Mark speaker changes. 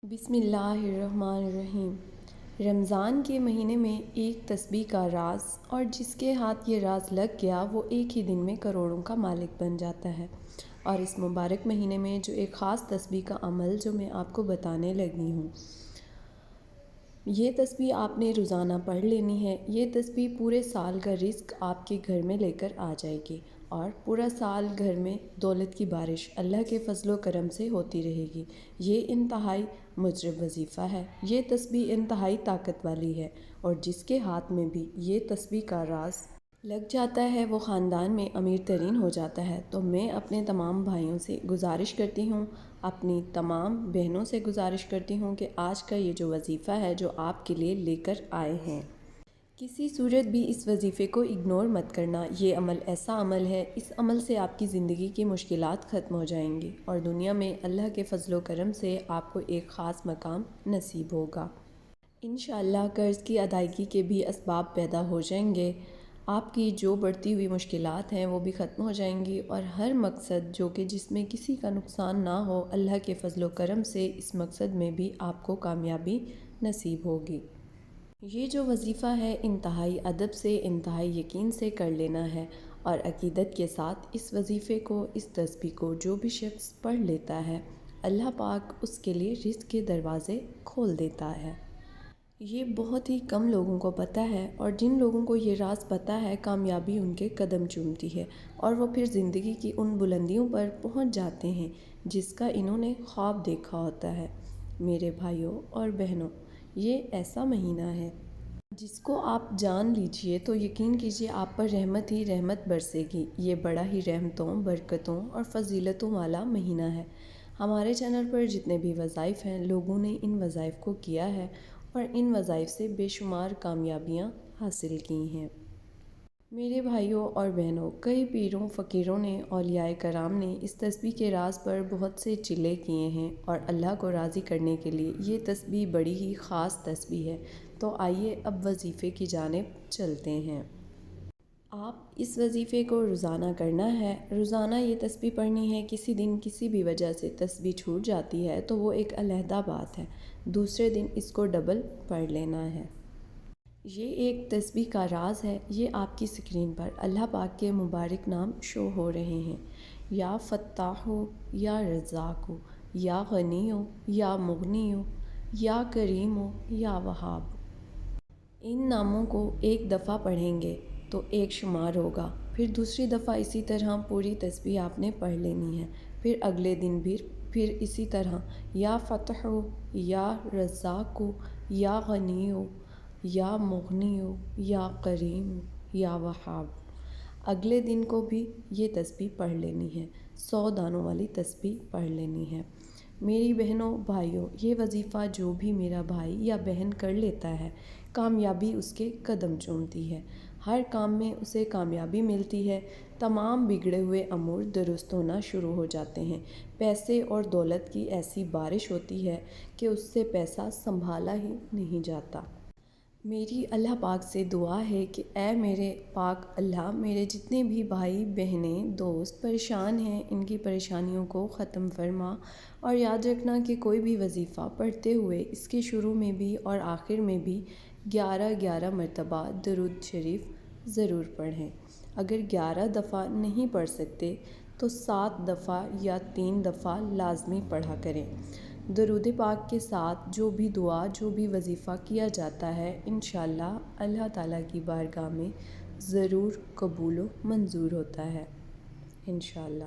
Speaker 1: بسم اللہ الرحمن الرحیم۔ رمضان کے مہینے میں ایک تسبیح کا راز، اور جس کے ہاتھ یہ راز لگ گیا وہ ایک ہی دن میں کروڑوں کا مالک بن جاتا ہے۔ اور اس مبارک مہینے میں جو ایک خاص تسبیح کا عمل جو میں آپ کو بتانے لگی ہوں، یہ تسبیح آپ نے روزانہ پڑھ لینی ہے۔ یہ تسبیح پورے سال کا رزق آپ کے گھر میں لے کر آ جائے گی، اور پورا سال گھر میں دولت کی بارش اللہ کے فضل و کرم سے ہوتی رہے گی۔ یہ انتہائی مجرب وظیفہ ہے۔ یہ تسبیح انتہائی طاقت والی ہے، اور جس کے ہاتھ میں بھی یہ تسبیح کا راز لگ جاتا ہے وہ خاندان میں امیر ترین ہو جاتا ہے۔ تو میں اپنے تمام بھائیوں سے گزارش کرتی ہوں، اپنی تمام بہنوں سے گزارش کرتی ہوں کہ آج کا یہ جو وظیفہ ہے جو آپ کے لیے لے کر آئے ہیں، کسی صورت بھی اس وظیفے کو اگنور مت کرنا۔ یہ عمل ایسا عمل ہے، اس عمل سے آپ کی زندگی کی مشکلات ختم ہو جائیں گی، اور دنیا میں اللہ کے فضل و کرم سے آپ کو ایک خاص مقام نصیب ہوگا۔ انشاءاللہ قرض کی ادائیگی کے بھی اسباب پیدا ہو جائیں گے، آپ کی جو بڑھتی ہوئی مشکلات ہیں وہ بھی ختم ہو جائیں گی، اور ہر مقصد جو کہ جس میں کسی کا نقصان نہ ہو، اللہ کے فضل و کرم سے اس مقصد میں بھی آپ کو کامیابی نصیب ہوگی۔ یہ جو وظیفہ ہے انتہائی ادب سے، انتہائی یقین سے کر لینا ہے، اور عقیدت کے ساتھ اس وظیفے کو، اس تسبیح کو جو بھی شخص پڑھ لیتا ہے، اللہ پاک اس کے لیے رزق کے دروازے کھول دیتا ہے۔ یہ بہت ہی کم لوگوں کو پتہ ہے، اور جن لوگوں کو یہ راز پتہ ہے کامیابی ان کے قدم چومتی ہے، اور وہ پھر زندگی کی ان بلندیوں پر پہنچ جاتے ہیں جس کا انہوں نے خواب دیکھا ہوتا ہے۔ میرے بھائیوں اور بہنوں، یہ ایسا مہینہ ہے جس کو آپ جان لیجئے تو یقین کیجئے آپ پر رحمت ہی رحمت برسے گی۔ یہ بڑا ہی رحمتوں، برکتوں اور فضیلتوں والا مہینہ ہے۔ ہمارے چینل پر جتنے بھی وظائف ہیں، لوگوں نے ان وظائف کو کیا ہے، اور ان وظائف سے بے شمار کامیابیاں حاصل کی ہیں۔ میرے بھائیوں اور بہنوں، کئی پیروں، فقیروں نے، اولیاء کرام نے اس تسبیح کے راز پر بہت سے چلے کیے ہیں، اور اللہ کو راضی کرنے کے لیے یہ تسبیح بڑی ہی خاص تسبیح ہے۔ تو آئیے اب وظیفے کی جانب چلتے ہیں۔ آپ اس وظیفے کو روزانہ کرنا ہے۔ روزانہ یہ تسبیح پڑھنی ہے۔ کسی دن کسی بھی وجہ سے تسبیح چھوٹ جاتی ہے تو وہ ایک علیحدہ بات ہے، دوسرے دن اس کو ڈبل پڑھ لینا ہے۔ یہ ایک تسبیح کا راز ہے۔ یہ آپ کی اسکرین پر اللہ پاک کے مبارک نام شو ہو رہے ہیں، یا فتاحو، یا رزاقو، یا غنیو، یا مغنیو، یا کریمو، یا وہاب۔ ان ناموں کو ایک دفعہ پڑھیں گے تو ایک شمار ہوگا، پھر دوسری دفعہ اسی طرح پوری تسبیح آپ نے پڑھ لینی ہے، پھر اگلے دن بھی پھر اسی طرح یا فتحو، یا رزاقو، یا غنیو، یا مغنیو، یا کریم، یا وہاب۔ اگلے دن کو بھی یہ تسبیح پڑھ لینی ہے، 100 دانوں والی تسبیح پڑھ لینی ہے۔ میری بہنوں، بھائیوں، یہ وظیفہ جو بھی میرا بھائی یا بہن کر لیتا ہے، کامیابی اس کے قدم چومتی ہے، ہر کام میں اسے کامیابی ملتی ہے، تمام بگڑے ہوئے امور درست ہونا شروع ہو جاتے ہیں، پیسے اور دولت کی ایسی بارش ہوتی ہے کہ اس سے پیسہ سنبھالا ہی نہیں جاتا۔ میری اللہ پاک سے دعا ہے کہ اے میرے پاک اللہ، میرے جتنے بھی بھائی بہنیں دوست پریشان ہیں، ان کی پریشانیوں کو ختم فرما، اور یاد رکھنا کہ کوئی بھی وظیفہ پڑھتے ہوئے اس کے شروع میں بھی اور آخر میں بھی 11 مرتبہ درود شریف ضرور پڑھیں۔ اگر 11 دفعہ نہیں پڑھ سکتے تو 7 دفعہ یا 3 دفعہ لازمی پڑھا کریں۔ درود پاک کے ساتھ جو بھی دعا، جو بھی وظیفہ کیا جاتا ہے، انشاءاللہ اللہ تعالیٰ کی بارگاہ میں ضرور قبول و منظور ہوتا ہے، انشاءاللہ۔